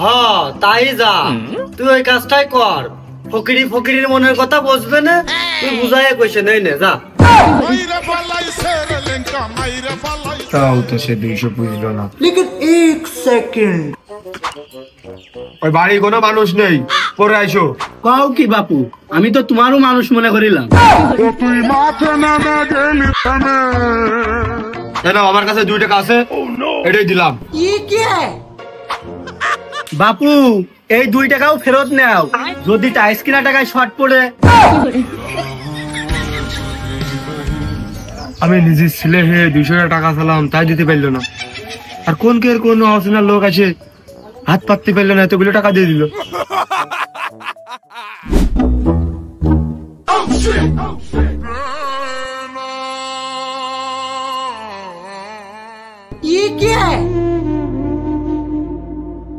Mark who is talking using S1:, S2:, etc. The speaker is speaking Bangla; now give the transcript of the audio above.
S1: হ্যাঁ তাই যা, তুই ওই কাজটাই কর। ফকিরি ফকিরির মনের কথা বুঝবে না, তুই বুঝাইয়া কইছে নেই নে যা।
S2: তাও তো সে 200 বুঝলো না।
S3: लेकिन एक सेकंड
S2: ওই বাড়ি কোনো মানুষ নেই, পরে আইসো।
S4: কও কি বাপু, আমি তো তোমারও মানুষ মনে করিলাম।
S2: কেন আমার কাছে 2 টাকা আছে, এটাই দিলাম।
S3: ये क्या है?
S4: বাপু এই 2 টাকাও ফেরত নাও, যদি টাইস কিনা টাকায় শর্ট পড়ে।
S2: আমি নিজের ছেলে হয়ে 200 টাকা চালাম, তাই দিতে পারলো না। আর কোন কে কোন অচেনা লোক আছে, হাত পাততে পারলো না, এতগুলো টাকা দিয়ে দিল।